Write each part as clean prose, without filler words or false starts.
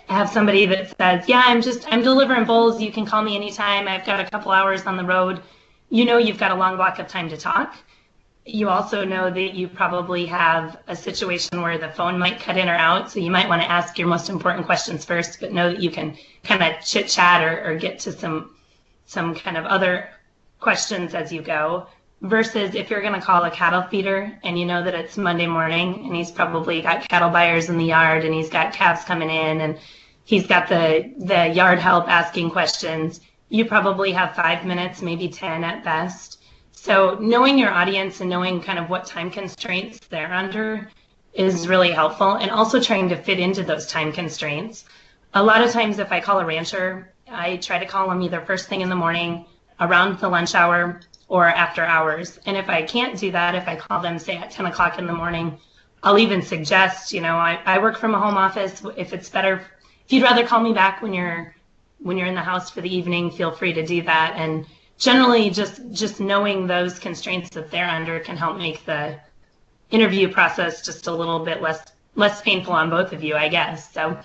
have somebody that says, yeah, I'm delivering bowls. You can call me anytime. I've got a couple hours on the road. You know, you've got a long block of time to talk. You also know that you probably have a situation where the phone might cut in or out. So you might want to ask your most important questions first, but know that you can kind of chit chat or get to some kind of other questions as you go. Versus if you're going to call a cattle feeder and you know that it's Monday morning and he's probably got cattle buyers in the yard and he's got calves coming in and he's got the yard help asking questions, you probably have 5 minutes, maybe 10 at best. So knowing your audience and knowing kind of what time constraints they're under is really helpful, and also trying to fit into those time constraints. A lot of times if I call a rancher, I try to call them either first thing in the morning, around the lunch hour, or after hours. And if I can't do that, if I call them, say, at 10 o'clock in the morning, I'll even suggest, I work from a home office. If it's better, if you'd rather call me back when you're in the house for the evening, feel free to do that. And generally, just knowing those constraints that they're under can help make the interview process just a little bit less painful on both of you, I guess. So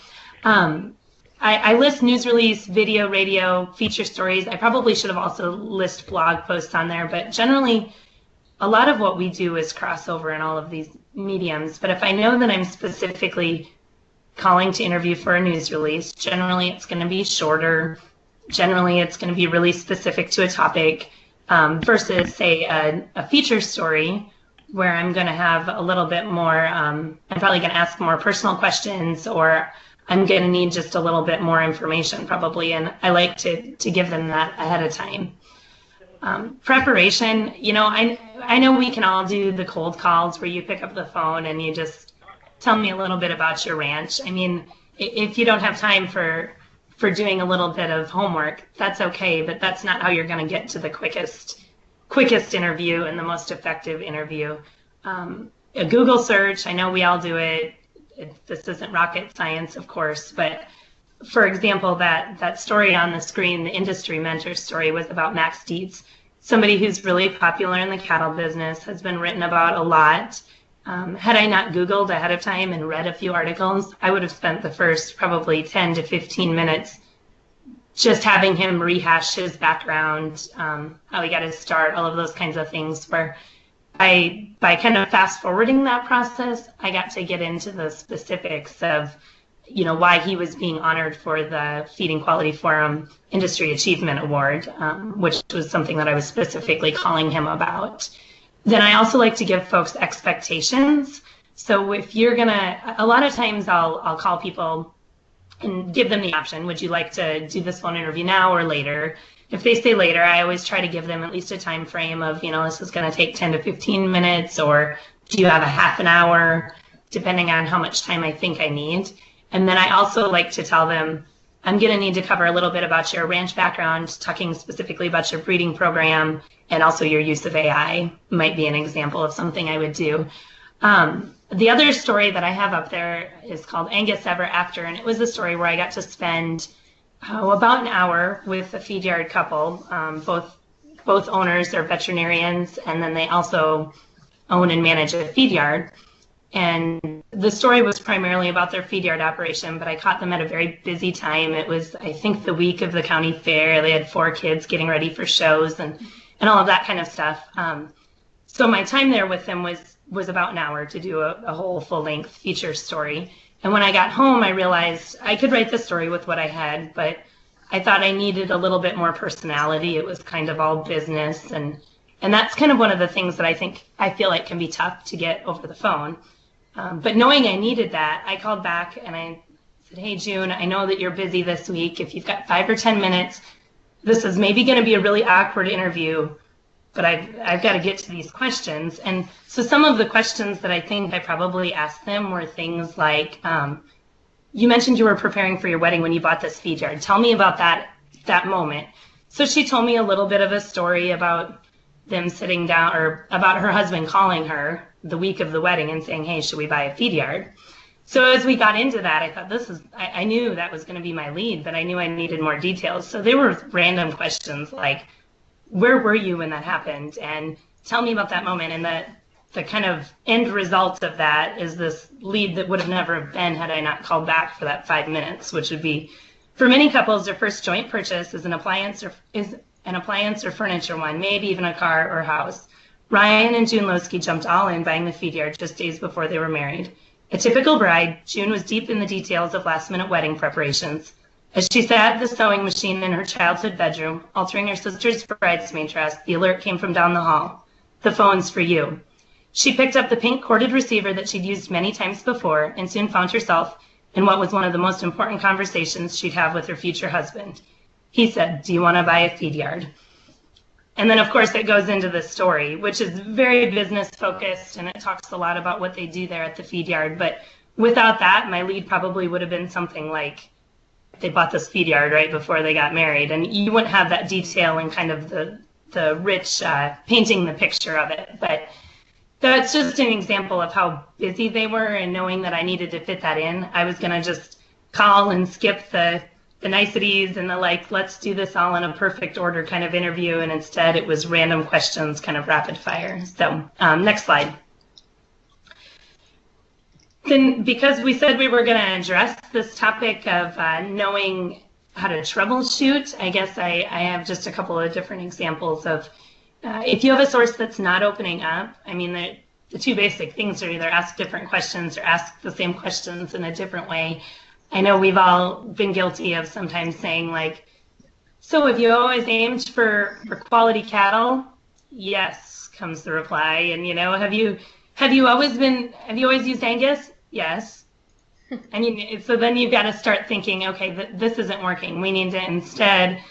I list news release, video, radio, feature stories. I probably should have also list blog posts on there, but generally a lot of what we do is crossover in all of these mediums. But if I know that I'm specifically calling to interview for a news release, generally it's going to be shorter. Generally it's going to be really specific to a topic, versus say a feature story where I'm going to have a little bit more, I'm probably going to ask more personal questions, or I'm going to need just a little bit more information probably, and I like to give them that ahead of time. Preparation, I know we can all do the cold calls where you pick up the phone and you just tell me a little bit about your ranch. I mean, if you don't have time for doing a little bit of homework, that's okay, but that's not how you're going to get to the quickest interview and the most effective interview. A Google search, I know we all do it. This isn't rocket science, of course, but for example, that story on the screen, the industry mentor story, was about Max Dietz, somebody who's really popular in the cattle business, has been written about a lot. Had I not Googled ahead of time and read a few articles, I would have spent the first probably 10 to 15 minutes just having him rehash his background, how he got his start, all of those kinds of things, where by kind of fast forwarding that process, I got to get into the specifics of, why he was being honored for the Feeding Quality Forum Industry Achievement Award, which was something that I was specifically calling him about. Then I also like to give folks expectations. So if you're a lot of times I'll call people and give them the option, would you like to do this phone interview now or later? If they say later, I always try to give them at least a time frame of, this is going to take 10 to 15 minutes, or do you have a half an hour, depending on how much time I think I need. And then I also like to tell them, I'm going to need to cover a little bit about your ranch background, talking specifically about your breeding program, and also your use of AI might be an example of something I would do. The other story that I have up there is called Angus Ever After, and it was a story where I got to spend about an hour with a feed yard couple. Both owners are veterinarians, and then they also own and manage a feed yard. And the story was primarily about their feed yard operation, but I caught them at a very busy time. It was, I think, the week of the county fair. They had 4 kids getting ready for shows and all of that kind of stuff. So my time there with them was about an hour to do a whole full-length feature story. And when I got home, I realized I could write the story with what I had, but I thought I needed a little bit more personality. It was kind of all business, and that's kind of one of the things that I feel like can be tough to get over the phone. But knowing I needed that, I called back and I said, hey, June, I know that you're busy this week. If you've got 5 or 10 minutes, this is maybe going to be a really awkward interview, but I've got to get to these questions. And so some of the questions that I think I probably asked them were things like, you mentioned you were preparing for your wedding when you bought this feed yard. Tell me about that moment. So she told me a little bit of a story about them sitting down, or about her husband calling her the week of the wedding and saying, hey, should we buy a feed yard? So as we got into that, I thought I knew that was going to be my lead, but I knew I needed more details. So they were random questions like, where were you when that happened? And tell me about that moment. And the kind of end result of that is this lead that would have never been had I not called back for that 5 minutes, which would be, for many couples, their first joint purchase is an appliance or furniture one, maybe even a car or house. Ryan and June Losky jumped all in buying the feed yard just days before they were married. A typical bride, June was deep in the details of last-minute wedding preparations. As she sat at the sewing machine in her childhood bedroom, altering her sister's bridesmaid dress, the alert came from down the hall. The phone's for you. She picked up the pink corded receiver that she'd used many times before and soon found herself in what was one of the most important conversations she'd have with her future husband. He said, "Do you want to buy a feed yard?" And then, of course, it goes into the story, which is very business focused, and it talks a lot about what they do there at the feed yard. But without that, my lead probably would have been something like, they bought this feed yard right before they got married, and you wouldn't have that detail and kind of the rich painting the picture of it. But that's just an example of how busy they were, and knowing that I needed to fit that in, I was going to just call and skip the niceties and the like, let's do this all in a perfect order kind of interview, and instead it was random questions, kind of rapid fire. So next slide. Then, because we said we were going to address this topic of knowing how to troubleshoot, I guess I have just a couple of different examples of if you have a source that's not opening up. I mean, the two basic things are either ask different questions or ask the same questions in a different way. I know we've all been guilty of sometimes saying like, so have you always aimed for quality cattle? Yes, comes the reply. And have you always used Angus? Yes. I mean, so then you've got to start thinking, okay, this isn't working. We need to instead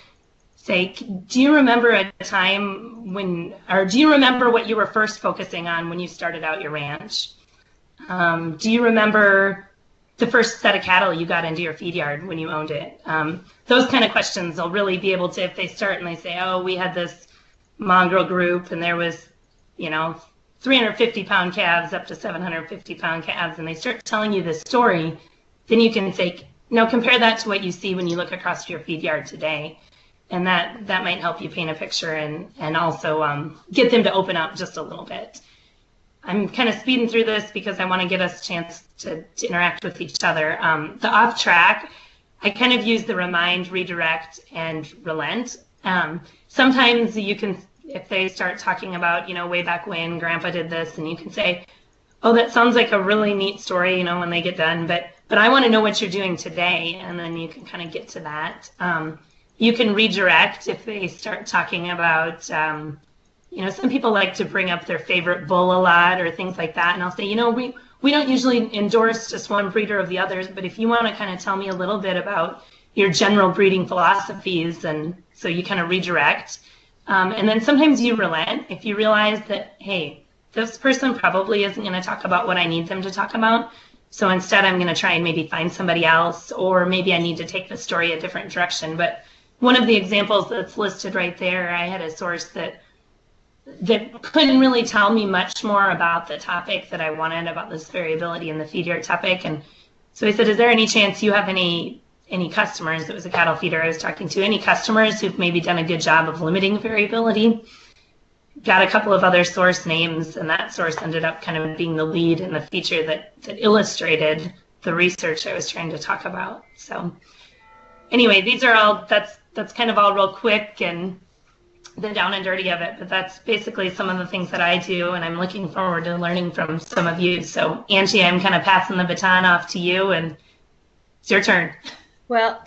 say, do you remember a time do you remember what you were first focusing on when you started out your ranch? Do you remember the first set of cattle you got into your feed yard when you owned it? Those kind of questions they'll really be able to, if they start and they say, oh, we had this mongrel group and there was, 350-pound calves up to 750-pound calves, and they start telling you this story, then you can say, compare that to what you see when you look across your feed yard today. And that might help you paint a picture and also get them to open up just a little bit. I'm kind of speeding through this because I want to give us a chance to interact with each other. The off track, I kind of use the remind, redirect, and relent. Sometimes you can, if they start talking about, way back when Grandpa did this, and you can say, oh, that sounds like a really neat story, when they get done, but I want to know what you're doing today, and then you can kind of get to that. You can redirect if they start talking about, some people like to bring up their favorite bull a lot or things like that, and I'll say, we don't usually endorse just one breeder of the others, but if you want to kind of tell me a little bit about your general breeding philosophies, and so you kind of redirect. And then sometimes you relent if you realize that, hey, this person probably isn't going to talk about what I need them to talk about. So instead, I'm going to try and maybe find somebody else, or maybe I need to take the story a different direction. But one of the examples that's listed right there, I had a source that couldn't really tell me much more about the topic that I wanted, about this variability in the feed yard topic. And so I said, is there any chance you have any customers, it was a cattle feeder I was talking to, any customers who've maybe done a good job of limiting variability? Got a couple of other source names, and that source ended up kind of being the lead in the feature that illustrated the research I was trying to talk about. So anyway, these are all, that's kind of all real quick and the down and dirty of it, but that's basically some of the things that I do, and I'm looking forward to learning from some of you. So Angie, I'm kind of passing the baton off to you, and it's your turn. Well,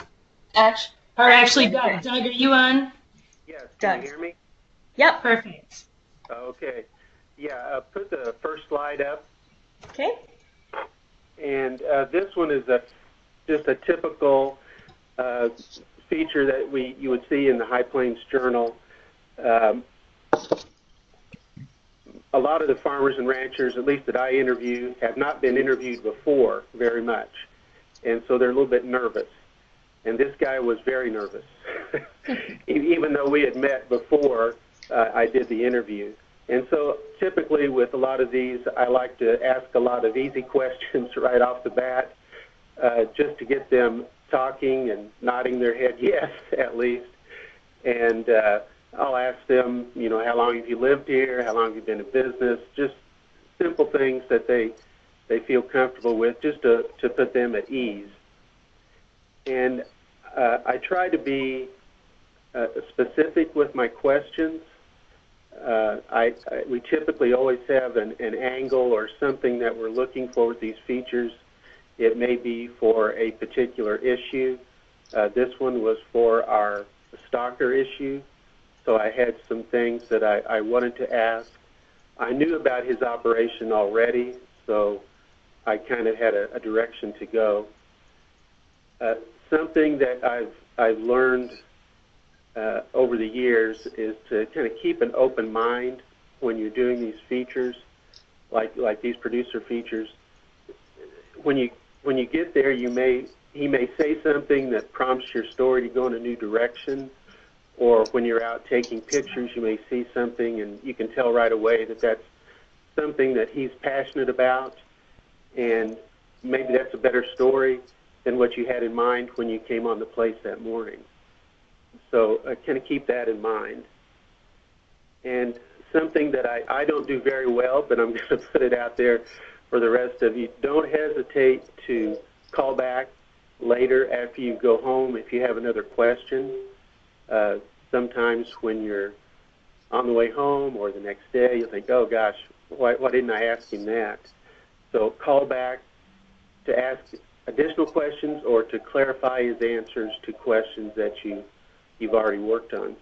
actually, Doug. Doug, are you on? Yes. Doug. Can you hear me? Yep. Perfect. Okay. Yeah. Put the first slide up. Okay. And this one is just a typical feature that you would see in the High Plains Journal. A lot of the farmers and ranchers, at least that I interview, have not been interviewed before very much, and so they're a little bit nervous. And this guy was very nervous, even though we had met before I did the interview. And so typically with a lot of these, I like to ask a lot of easy questions right off the bat, just to get them talking and nodding their head yes, at least. And I'll ask them, how long have you lived here? How long have you been in business? Just simple things that they feel comfortable with, just to put them at ease. And I try to be specific with my questions. We typically always have an angle or something that we're looking for with these features. It may be for a particular issue. This one was for our stalker issue, so I had some things that I wanted to ask. I knew about his operation already, so I kind of had a direction to go. Something that I've learned over the years is to kind of keep an open mind when you're doing these features, like these producer features. When you get there, he may say something that prompts your story to go in a new direction, or when you're out taking pictures, you may see something and you can tell right away that that's something that he's passionate about, and maybe that's a better story than what you had in mind when you came on the place that morning. So kind of keep that in mind. And something that I don't do very well, but I'm going to put it out there for the rest of you, don't hesitate to call back later after you go home if you have another question. Sometimes when you're on the way home or the next day, you'll think, oh gosh, why didn't I ask him that? So call back to ask additional questions or to clarify his answers to questions that you've already worked on.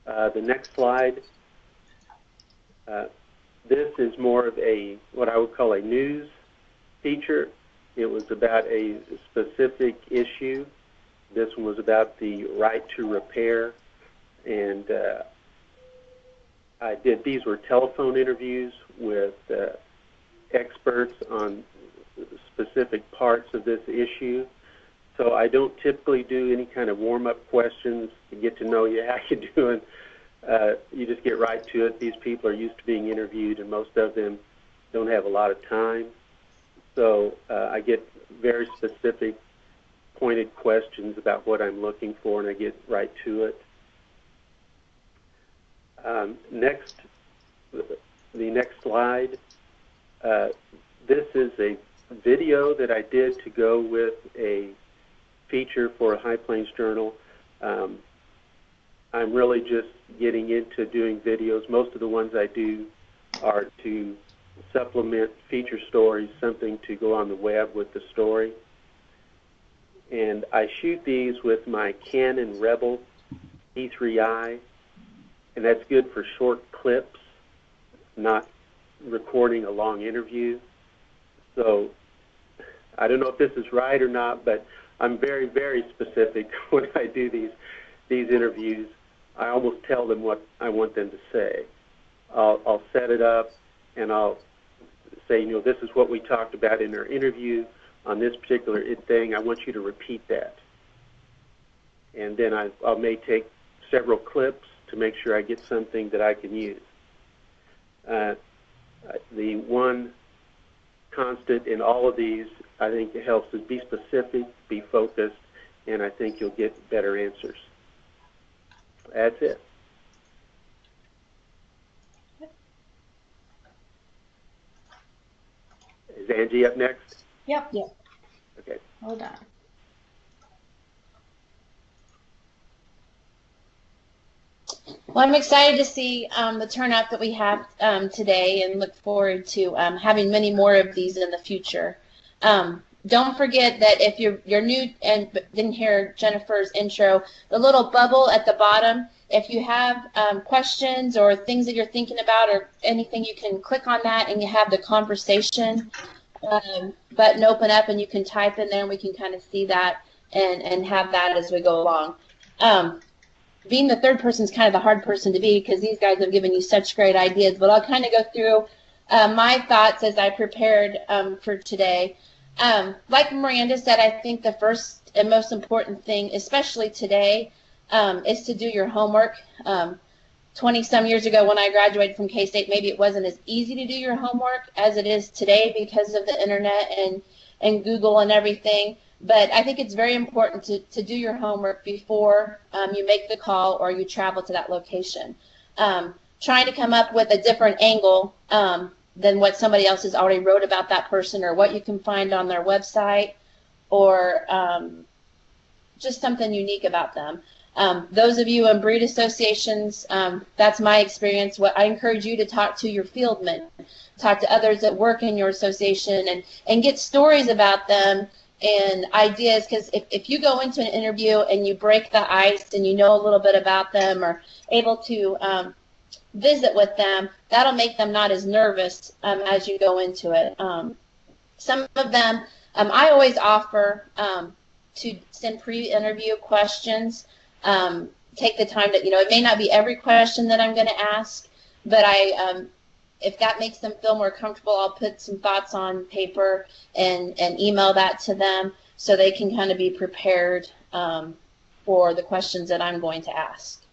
The next slide. This is more of what I would call a news feature. It was about a specific issue. This one was about the right to repair, and these were telephone interviews with experts on specific parts of this issue. So I don't typically do any kind of warm-up questions to get to know you, how you doing. You just get right to it. These people are used to being interviewed, and most of them don't have a lot of time. So I get very specific, pointed questions about what I'm looking for, and I get right to it. Next, the next slide. This is a video that I did to go with a feature for a High Plains Journal. I'm really just getting into doing videos. Most of the ones I do are to supplement feature stories, something to go on the web with the story. And I shoot these with my Canon Rebel E3i, and that's good for short clips, not recording a long interview. So I don't know if this is right or not, but I'm very, very specific when I do these interviews. I almost tell them what I want them to say. I'll set it up, and I'll say, this is what we talked about in our interview on this particular thing. I want you to repeat that. And then I may take several clips to make sure I get something that I can use. The one constant in all of these, I think it helps, is be specific, be focused, and I think you'll get better answers. That's it. Is Angie up next? Yep. Okay. Hold on. Well, I'm excited to see the turnout that we have today, and look forward to having many more of these in the future. Don't forget that if you're new and didn't hear Jennifer's intro, the little bubble at the bottom, if you have questions or things that you're thinking about or anything, you can click on that and you have the conversation button open up, and you can type in there, and we can kind of see that and have that as we go along. Being the third person is kind of the hard person to be, because these guys have given you such great ideas, but I'll kind of go through my thoughts as I prepared for today. Like Miranda said, I think the first and most important thing, especially today, is to do your homework. 20-some years ago when I graduated from K-State, maybe it wasn't as easy to do your homework as it is today because of the internet and Google and everything. But I think it's very important to do your homework before you make the call or you travel to that location. Trying to come up with a different angle than what somebody else has already wrote about that person, or what you can find on their website, or just something unique about them. Those of you in breed associations, that's my experience. What I encourage you to talk to your fieldmen, talk to others that work in your association, and get stories about them and ideas, because if you go into an interview and you break the ice and you know a little bit about them, or able to visit with them, that'll make them not as nervous as you go into it. Some of them, I always offer to send pre-interview questions. Take the time to, it may not be every question that I'm going to ask, but if that makes them feel more comfortable, I'll put some thoughts on paper and email that to them so they can kind of be prepared for the questions that I'm going to ask.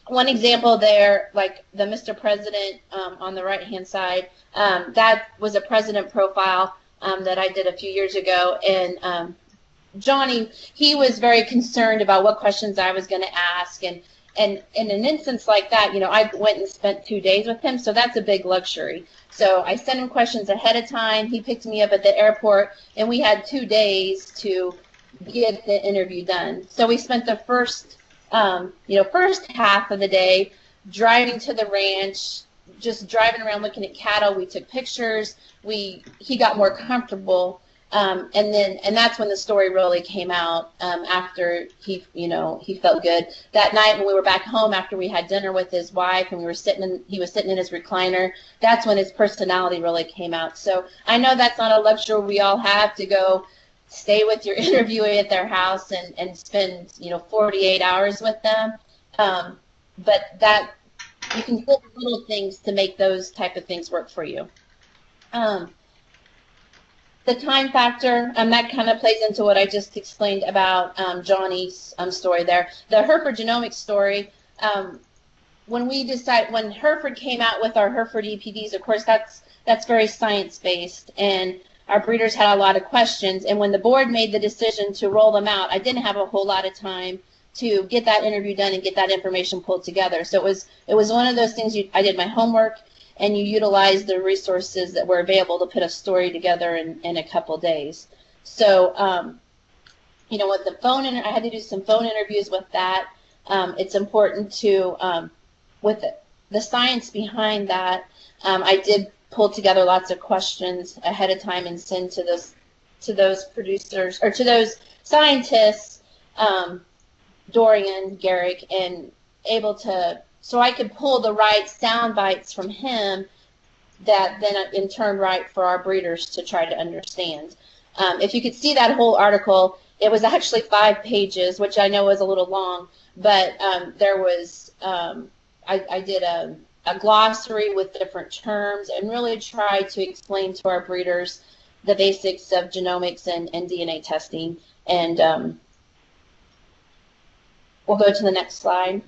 One example there, like the Mr. President on the right-hand side, that was a president profile that I did a few years ago, and Johnny, he was very concerned about what questions I was going to ask, and in an instance like that, I went and spent 2 days with him, so that's a big luxury. So I sent him questions ahead of time. He picked me up at the airport, and we had 2 days to get the interview done. So we spent the first half of the day driving to the ranch, just driving around looking at cattle. We took pictures. He got more comfortable. And that's when the story really came out, after he felt good. That night when we were back home after we had dinner with his wife and he was sitting in his recliner, that's when his personality really came out. So I know that's not a luxury we all have, to go stay with your interviewee at their house and spend 48 hours with them. But that you can do little things to make those type of things work for you. The time factor, that kind of plays into what I just explained about Johnny's story there. The Hereford genomics story, when Hereford came out with our Hereford EPDs, of course, that's very science-based, and our breeders had a lot of questions. And when the board made the decision to roll them out, I didn't have a whole lot of time to get that interview done and get that information pulled together. So it was one of those things, I did my homework, and you utilize the resources that were available to put a story together in a couple days. So, with the phone, I had to do some phone interviews with that. It's important to, with the science behind that, I did pull together lots of questions ahead of time and send to those producers, or to those scientists, Dorian, Garrick, and able to, so I could pull the right sound bites from him that then in turn write for our breeders to try to understand. If you could see that whole article, it was actually 5 pages, which I know is a little long, but there was, I did a glossary with different terms and really tried to explain to our breeders the basics of genomics and DNA testing. And we'll go to the next slide.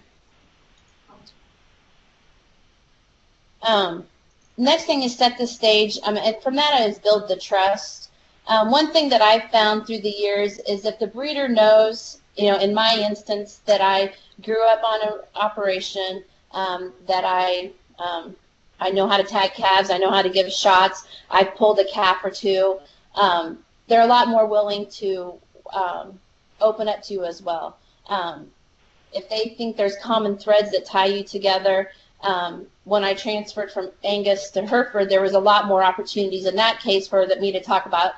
Next thing is set the stage, and from that is build the trust. One thing that I've found through the years is if the breeder knows, in my instance, that I grew up on an operation, that I know how to tag calves, I know how to give shots, I've pulled a calf or two, they're a lot more willing to open up to you as well. If they think there's common threads that tie you together, when I transferred from Angus to Hereford, there was a lot more opportunities in that case for me to talk about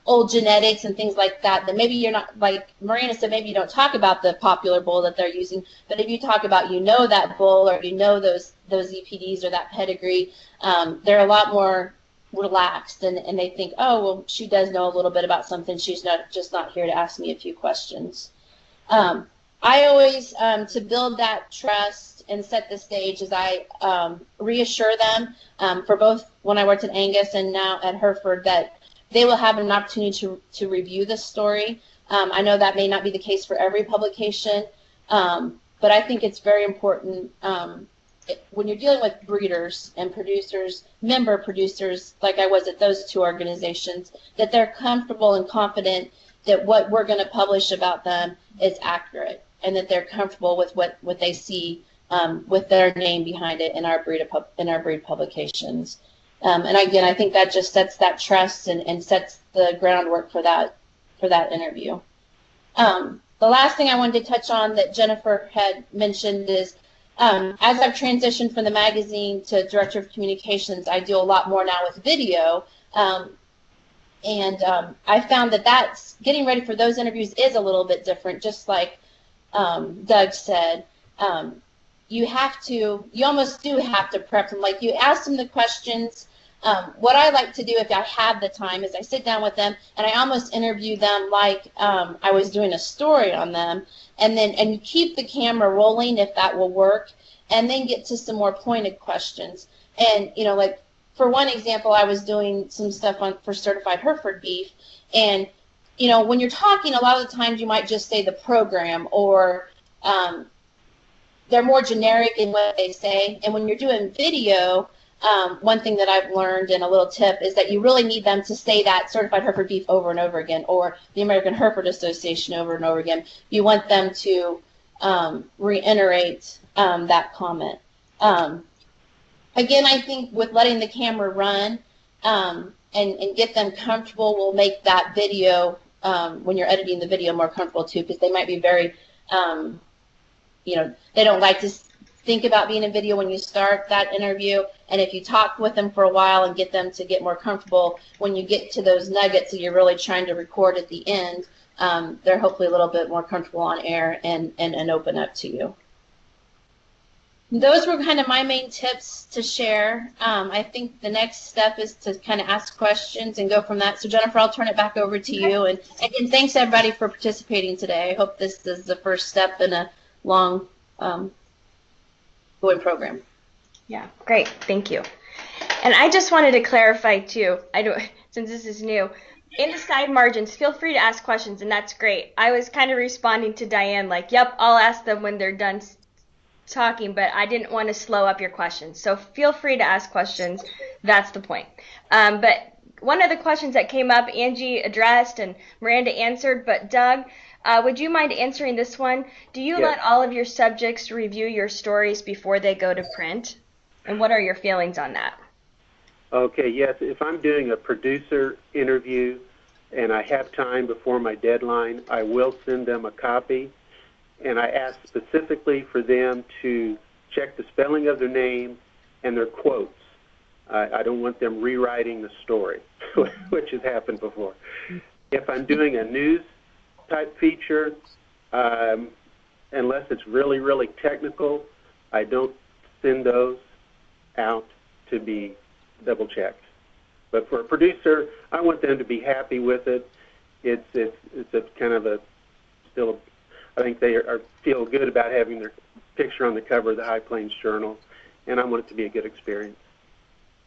old genetics and things like that. That maybe you're not, like Miranda said, maybe you don't talk about the popular bull that they're using, but if you talk about that bull, or those EPDs or that pedigree, they're a lot more relaxed, and they think, oh, well, she does know a little bit about something. She's not here to ask me a few questions. I always, to build that trust and set the stage, is I reassure them, for both when I worked at Angus and now at Hereford, that they will have an opportunity to review the story. I know that may not be the case for every publication, but I think it's very important when you're dealing with breeders and producers, member producers, like I was at those 2 organizations, that they're comfortable and confident that what we're going to publish about them is accurate, and that they're comfortable with what they see with their name behind it in our breed publications. And again, I think that just sets that trust and sets the groundwork for that interview. The last thing I wanted to touch on that Jennifer had mentioned is, as I've transitioned from the magazine to director of communications, I do a lot more now with video. I found that that's getting ready for those interviews is a little bit different, just like Doug said. You almost do have to prep them. Like, you ask them the questions. What I like to do if I have the time is I sit down with them and I almost interview them like I was doing a story on them, and you keep the camera rolling if that will work, and then get to some more pointed questions. And like for one example, I was doing some stuff for certified Hereford beef, and when you're talking, a lot of the times you might just say the program, or they're more generic in what they say. And when you're doing video, one thing that I've learned, and a little tip, is that you really need them to say that certified Hereford beef over and over again, or the American Hereford Association over and over again. You want them to reiterate that comment. Again, I think with letting the camera run and get them comfortable will make that video, when you're editing the video, more comfortable too, because they might be very, they don't like to think about being in video when you start that interview. And if you talk with them for a while and get them to get more comfortable, when you get to those nuggets that you're really trying to record at the end, they're hopefully a little bit more comfortable on air and open up to you. Those were kind of my main tips to share. I think the next step is to kind of ask questions and go from that. So Jennifer, I'll turn it back over to you. And again, thanks everybody for participating today. I hope this is the first step in a long going program. Yeah, great. Thank you. And I just wanted to clarify too, since this is new, in the side margins, feel free to ask questions, and that's great. I was kind of responding to Diane like, yep, I'll ask them when they're done talking, but I didn't want to slow up your questions. So feel free to ask questions. That's the point. But one of the questions that came up, Angie addressed and Miranda answered, but Doug, would you mind answering this one? Do you let all of your subjects review your stories before they go to print? And what are your feelings on that? Okay, yes. If I'm doing a producer interview and I have time before my deadline, I will send them a copy. And I ask specifically for them to check the spelling of their name and their quotes. I don't want them rewriting the story, which has happened before. If I'm doing a news type feature, unless it's really, really technical, I don't send those out to be double checked. But for a producer, I want them to be happy with it. It's a kind of a still. I think they feel good about having their picture on the cover of the High Plains Journal, and I want it to be a good experience.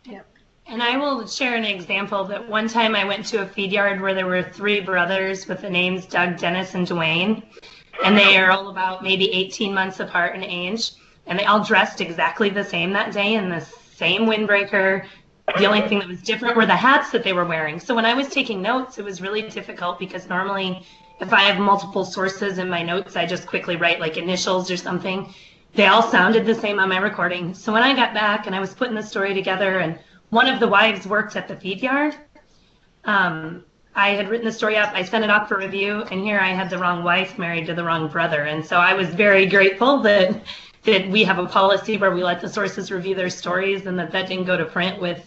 Yep. And I will share an example that one time I went to a feed yard where there were 3 brothers with the names Doug, Dennis, and Dwayne, and they are all about maybe 18 months apart in age, and they all dressed exactly the same that day in the same windbreaker. The only thing that was different were the hats that they were wearing. So when I was taking notes, it was really difficult because normally if I have multiple sources in my notes, I just quickly write like initials or something. They all sounded the same on my recording. So when I got back and I was putting the story together, and one of the wives worked at the feed yard, I had written the story up, I sent it off for review, and here I had the wrong wife married to the wrong brother. And so I was very grateful that we have a policy where we let the sources review their stories, and that didn't go to print with,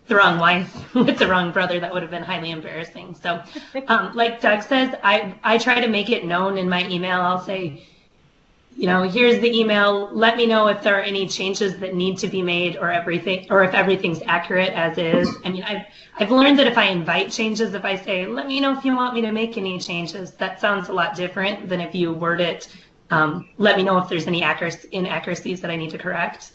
the wrong wife with the wrong brother. That would have been highly embarrassing. So like Doug says, I try to make it known in my email. I'll say, here's the email. Let me know if there are any changes that need to be made or if everything's accurate as is. I mean, I've learned that if I invite changes, if I say, let me know if you want me to make any changes, that sounds a lot different than if you word it, let me know if there's any inaccuracies that I need to correct.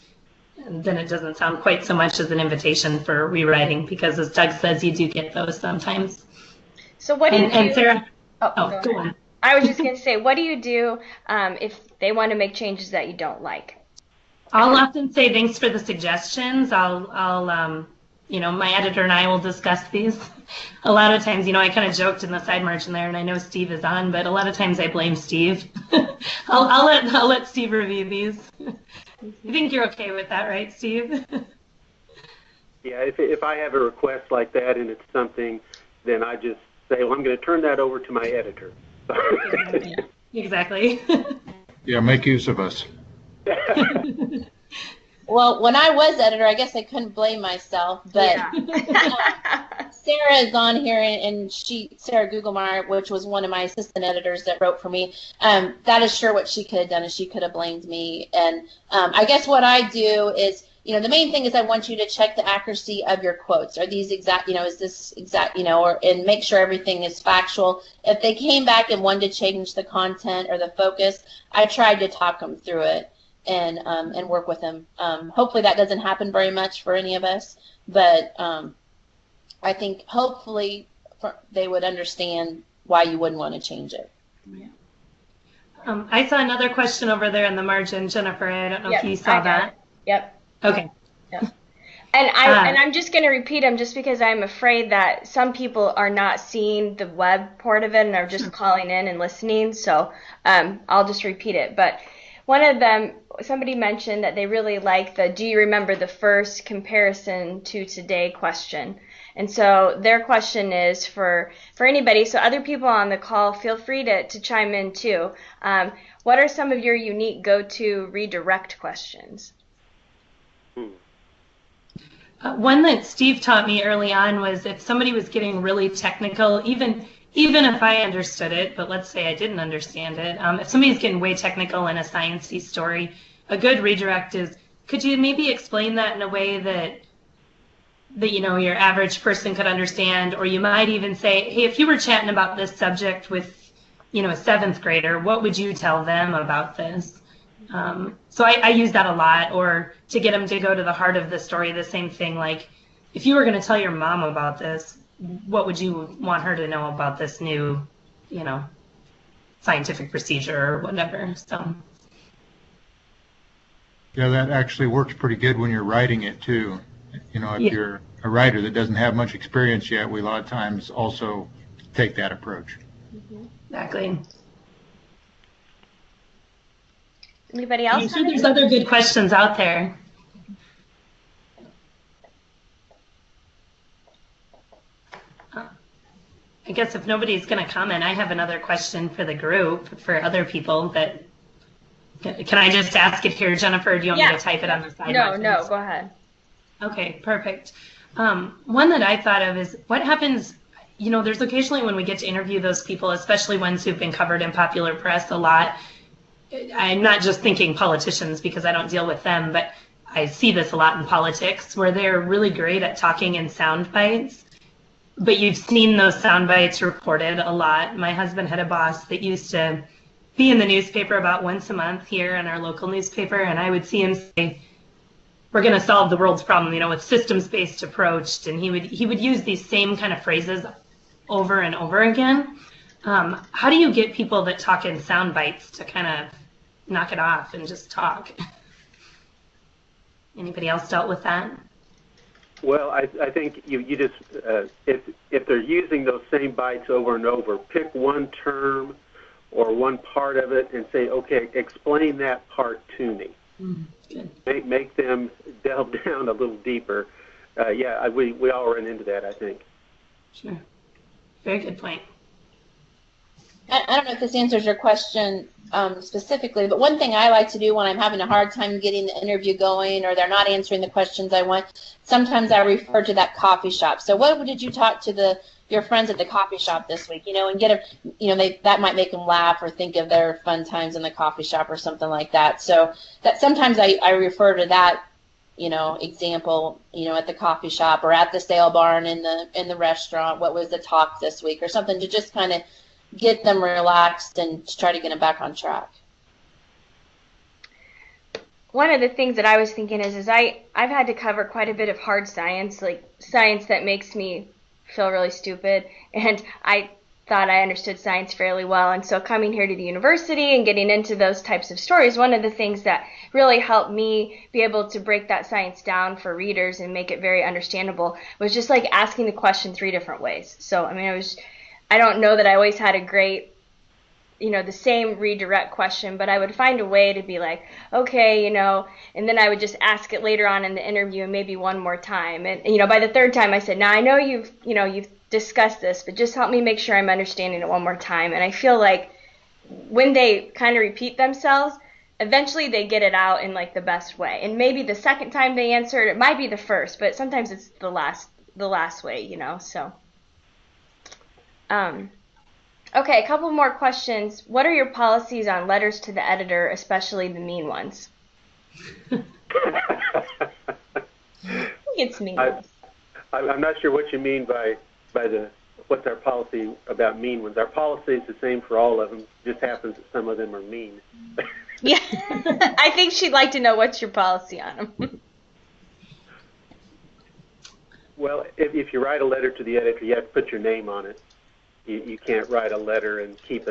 And then it doesn't sound quite so much as an invitation for rewriting, because as Doug says, you do get those sometimes. So what do you do? And Sarah, go on. I was just going to say, what do you do if they want to make changes that you don't like? I'll often say thanks for the suggestions. I'll my editor and I will discuss these. a lot of times, I kind of joked in the side margin there, and I know Steve is on, but a lot of times I blame Steve. I'll let Steve review these. I think you're okay with that, right, Steve? Yeah, if I have a request like that and it's something, then I just say, well, I'm going to turn that over to my editor. Exactly. Yeah, make use of us. Well, when I was editor, I guess I couldn't blame myself, but Sarah is on here, and Sarah Gugelmeyer, which was one of my assistant editors that wrote for me, that is sure what she could have done, is she could have blamed me. And I guess what I do is, the main thing is I want you to check the accuracy of your quotes. Are these exact, is this exact, and make sure everything is factual. If they came back and wanted to change the content or the focus, I tried to talk them through it and work with them. Hopefully that doesn't happen very much for any of us, but I think hopefully they would understand why you wouldn't want to change it. Yeah. I saw another question over there in the margin, Jennifer. I don't know if you saw that. Yep. Okay. Yep. And I'm just going to repeat them just because I'm afraid that some people are not seeing the web part of it and are just calling in and listening. So I'll just repeat it. But one of them, somebody mentioned that they really like the "Do you remember the first comparison to today" question. And so their question is for anybody, so other people on the call, feel free to chime in too. What are some of your unique go-to redirect questions? One that Steve taught me early on was if somebody was getting really technical, even if I understood it, but let's say I didn't understand it, if somebody's getting way technical in a sciencey story, a good redirect is, could you maybe explain that in a way that your average person could understand? Or you might even say, hey, if you were chatting about this subject with a seventh grader, what would you tell them about this? So I use that a lot. Or to get them to go to the heart of the story, the same thing, like if you were going to tell your mom about this, what would you want her to know about this new scientific procedure or whatever? So Yeah, that actually works pretty good when you're writing it too. If you're a writer that doesn't have much experience yet, we a lot of times also take that approach. Exactly. Anybody else? I'm sure there's other good questions out there. I guess if nobody's going to comment, I have another question for the group, for other people. That can I just ask it here, Jennifer? Or do you want me to type it on the side? No, go ahead. Okay, perfect. One that I thought of is what happens, there's occasionally when we get to interview those people, especially ones who've been covered in popular press a lot. I'm not just thinking politicians because I don't deal with them, but I see this a lot in politics where they're really great at talking in sound bites. But you've seen those sound bites reported a lot. My husband had a boss that used to be in the newspaper about once a month here in our local newspaper, and I would see him say, we're going to solve the world's problem, with systems-based approach, and he would use these same kind of phrases over and over again. How do you get people that talk in sound bites to kind of knock it off and just talk? Anybody else dealt with that? Well, I think you just if they're using those same bites over and over, pick one term or one part of it and say, okay, explain that part to me. Good. Make them delve down a little deeper. We all run into that, I think. Sure. Very good point. I don't know if this answers your question specifically, but one thing I like to do when I'm having a hard time getting the interview going or they're not answering the questions I want, sometimes I refer to that coffee shop. So what did you talk to your friends at the coffee shop this week, and get that might make them laugh or think of their fun times in the coffee shop or something like that. So that sometimes I refer to that, example, at the coffee shop or at the sale barn in the restaurant. What was the talk this week or something to just kind of get them relaxed and try to get them back on track. One of the things that I was thinking is I've had to cover quite a bit of hard science, like science that makes me feel really stupid, and I thought I understood science fairly well. And so coming here to the university and getting into those types of stories, one of the things that really helped me be able to break that science down for readers and make it very understandable was just like asking the question 3 different ways. So, I mean, I don't know that I always had a great, the same redirect question, but I would find a way to be like, okay, and then I would just ask it later on in the interview and maybe one more time. And, by the 3rd time I said, now I know you've discussed this, but just help me make sure I'm understanding it one more time. And I feel like when they kind of repeat themselves, eventually they get it out in like the best way. And maybe the 2nd time they answer it might be the 1st, but sometimes it's the last way, so. Okay, a couple more questions. What are your policies on letters to the editor, especially the mean ones? It's mean ones. I'm not sure what you mean by what's our policy about mean ones. Our policy is the same for all of them. It just happens that some of them are mean. Yeah, I think she'd like to know what's your policy on them. Well, if you write a letter to the editor, you have to put your name on it. You can't write a letter and keep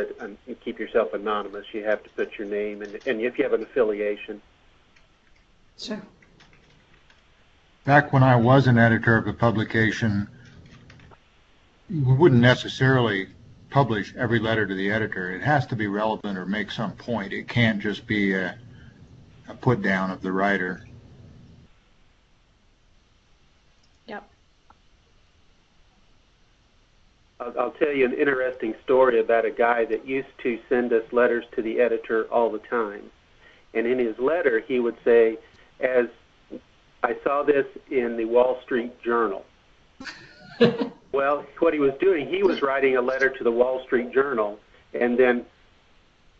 yourself anonymous. You have to put your name and if you have an affiliation. Sure. Back when I was an editor of a publication, we wouldn't necessarily publish every letter to the editor. It has to be relevant or make some point. It can't just be a put down of the writer. Yep. I'll tell you an interesting story about a guy that used to send us letters to the editor all the time. And in his letter, he would say, as I saw this in the Wall Street Journal. Well, what he was doing, he was writing a letter to the Wall Street Journal and then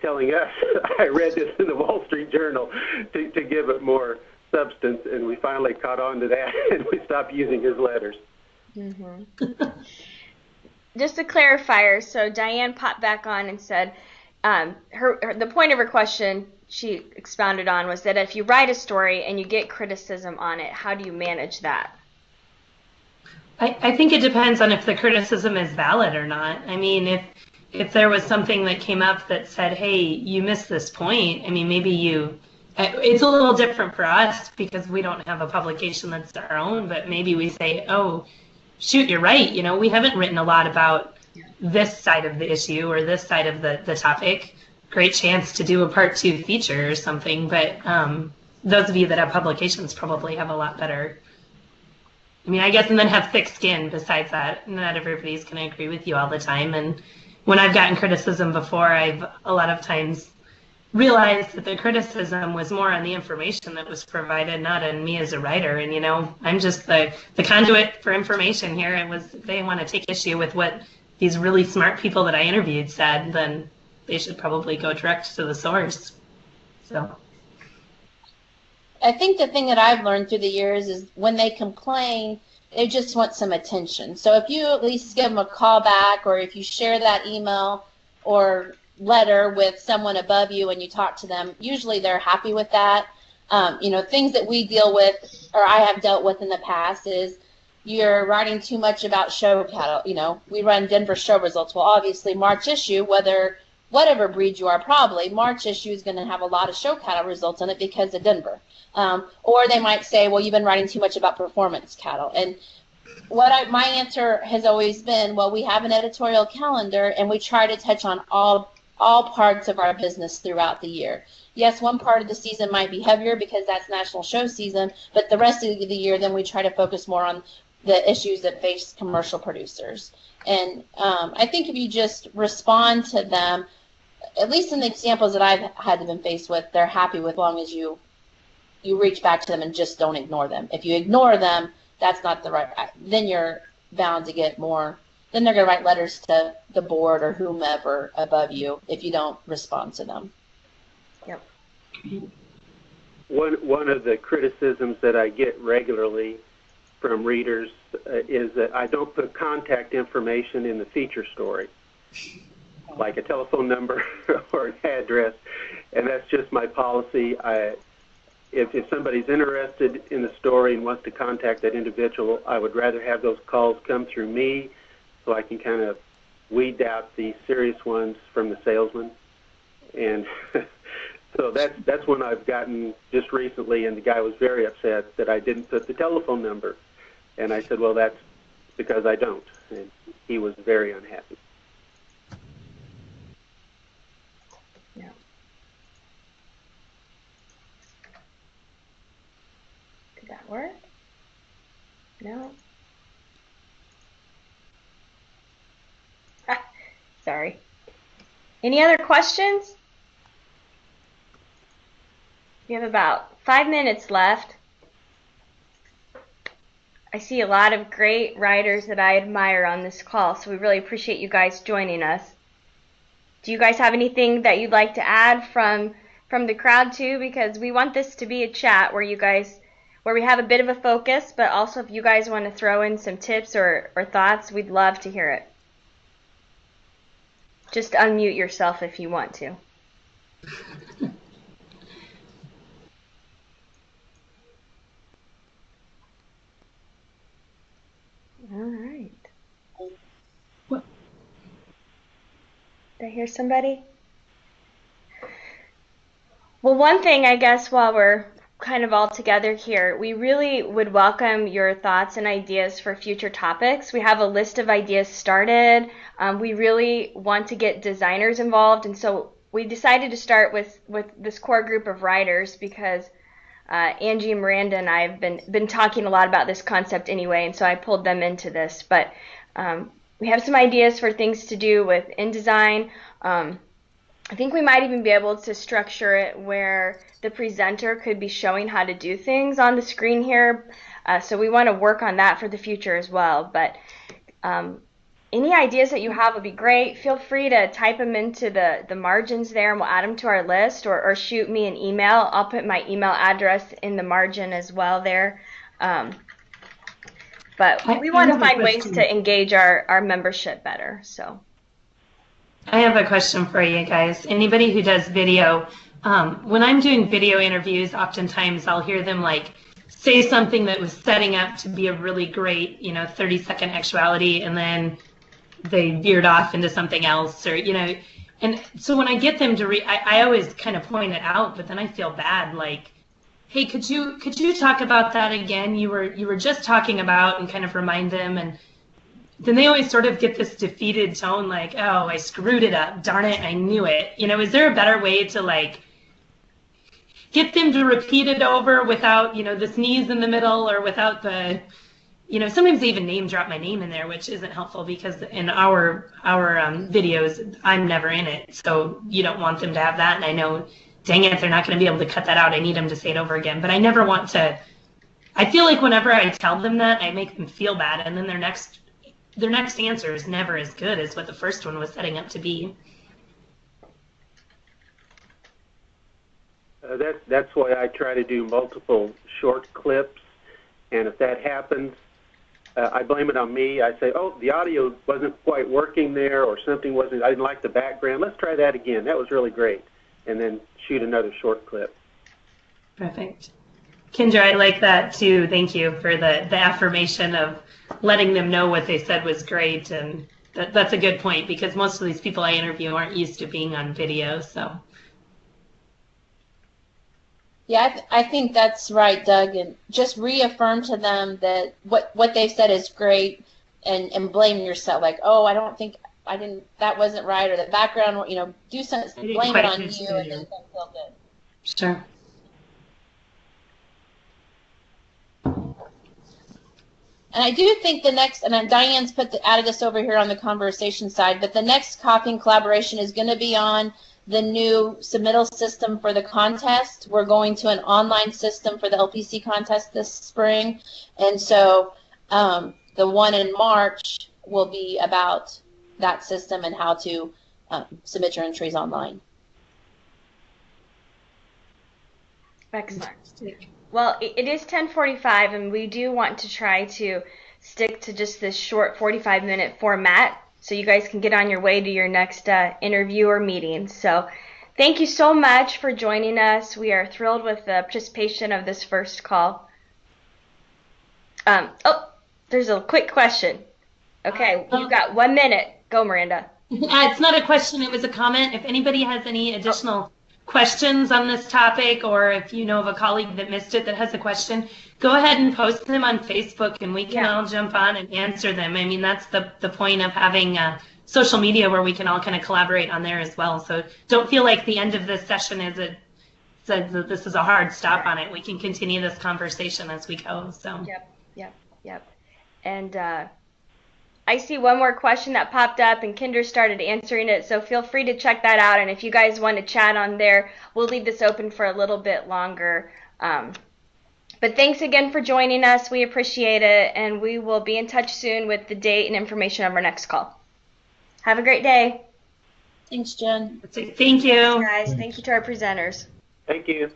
telling us, I read this in the Wall Street Journal to give it more substance, and we finally caught on to that, and we stopped using his letters. Mm-hmm. Just a clarifier, so Diane popped back on and said the point of her question she expounded on was that if you write a story and you get criticism on it, how do you manage that? I think it depends on if the criticism is valid or not. I mean, if there was something that came up that said, hey, you missed this point, I mean, maybe it's a little different for us because we don't have a publication that's our own, but maybe we say, oh, shoot, you're right. We haven't written a lot about this side of the issue or this side of the topic. Great chance to do a part 2 feature or something. But those of you that have publications probably have a lot better. I mean, I guess, and then have thick skin besides that. Not everybody's going to agree with you all the time. And when I've gotten criticism before, I've a lot of times realized that the criticism was more on the information that was provided, not on me as a writer. And, I'm just the conduit for information here. If they want to take issue with what these really smart people that I interviewed said, then they should probably go direct to the source. So I think the thing that I've learned through the years is when they complain, they just want some attention. So if you at least give them a call back, or if you share that email or letter with someone above you and you talk to them, usually they're happy with that. Things that we deal with, or I have dealt with in the past, is you're writing too much about show cattle. We run Denver show results. Well, obviously March issue, whatever breed you are, probably March issue is going to have a lot of show cattle results in it because of Denver. Or they might say, well, you've been writing too much about performance cattle. And my answer has always been, well, we have an editorial calendar and we try to touch on all parts of our business throughout the year. Yes, one part of the season might be heavier because that's national show season, but the rest of the year, then we try to focus more on the issues that face commercial producers. And I think if you just respond to them, at least in the examples that I've had been faced with, they're happy with, as long as you reach back to them and just don't ignore them. If you ignore them, that's not the right, then you're bound to get more. Then they're going to write letters to the board or whomever above you if you don't respond to them. Yep. One of the criticisms that I get regularly from readers is that I don't put contact information in the feature story, like a telephone number or an address, and that's just my policy. If somebody's interested in the story and wants to contact that individual, I would rather have those calls come through me so I can kind of weed out the serious ones from the salesman. And so that's when I've gotten just recently, and the guy was very upset that I didn't put the telephone number. And I said, well, that's because I don't. And he was very unhappy. Yeah. Did that work? No. Sorry. Any other questions? We have about 5 minutes left. I see a lot of great writers that I admire on this call, so we really appreciate you guys joining us. Do you guys have anything that you'd like to add from the crowd too? Because we want this to be a chat where we have a bit of a focus, but also if you guys want to throw in some tips or thoughts, we'd love to hear it. Just unmute yourself if you want to. All right. What? Did I hear somebody? Well, one thing, I guess, while we're kind of all together here, we really would welcome your thoughts and ideas for future topics. We have a list of ideas started. We really want to get designers involved, and so we decided to start with this core group of writers because Angie, Miranda, and I have been talking a lot about this concept anyway, and so I pulled them into this. But we have some ideas for things to do with InDesign. I think we might even be able to structure it where the presenter could be showing how to do things on the screen here. So we want to work on that for the future as well. But any ideas that you have would be great. Feel free to type them into the margins there, and we'll add them to our list, or shoot me an email. I'll put my email address in the margin as well there. But we want to find ways to engage our membership better. So I have a question for you guys. Anybody who does video, when I'm doing video interviews, oftentimes I'll hear them like say something that was setting up to be a really great, 30-second actuality, and then they veered off into something else, or, and so when I get them to I always kind of point it out, but then I feel bad, like, hey, could you talk about that again? You were just talking about, and kind of remind them, and then they always sort of get this defeated tone, like, oh, I screwed it up, darn it, I knew it. Is there a better way to like get them to repeat it over without, the sneeze in the middle, or without the, sometimes they even name drop my name in there, which isn't helpful because in our videos, I'm never in it. So you don't want them to have that. And I know, dang it, they're not going to be able to cut that out. I need them to say it over again. But I never want to, I feel like whenever I tell them that, I make them feel bad. And then their next answer is never as good as what the first one was setting up to be. That's why I try to do multiple short clips, and if that happens, I blame it on me. I say, oh, the audio wasn't quite working there, or something wasn't, I didn't like the background. Let's try that again. That was really great. And then shoot another short clip. Perfect. Kendra, I like that too. Thank you for the affirmation of letting them know what they said was great. And that's a good point, because most of these people I interview aren't used to being on video. So. Yeah, I think that's right, Doug, and just reaffirm to them that what they've said is great, and blame yourself, like, oh, that wasn't right, or the background, do something, blame it on you, and then they'll feel good. Sure. And I do think the next, and Diane's added this over here on the conversation side, but the next copying collaboration is going to be on the new submittal system for the contest. We're going to an online system for the LPC contest this spring. And so the one in March will be about that system and how to submit your entries online. Excellent. Well, it is 10:45, and we do want to try to stick to just this short 45-minute format, so you guys can get on your way to your next interview or meeting. So thank you so much for joining us. We are thrilled with the participation of this first call. Oh, there's a quick question. Okay, you've got 1 minute. Go, Miranda. It's not a question, it was a comment. If anybody has any additional questions on this topic, or if you know of a colleague that missed it that has a question, go ahead and post them on Facebook and we can all jump on and answer them. I mean, that's the point of having social media, where we can all kind of collaborate on there as well. So don't feel like the end of this session says that this is a hard stop on it. We can continue this conversation as we go. So. Yep. And I see one more question that popped up, and Kinder started answering it, so feel free to check that out. And if you guys want to chat on there, we'll leave this open for a little bit longer. But thanks again for joining us. We appreciate it, and we will be in touch soon with the date and information of our next call. Have a great day. Thanks, Jen. Thank you. Thanks, guys. Thank you to our presenters. Thank you.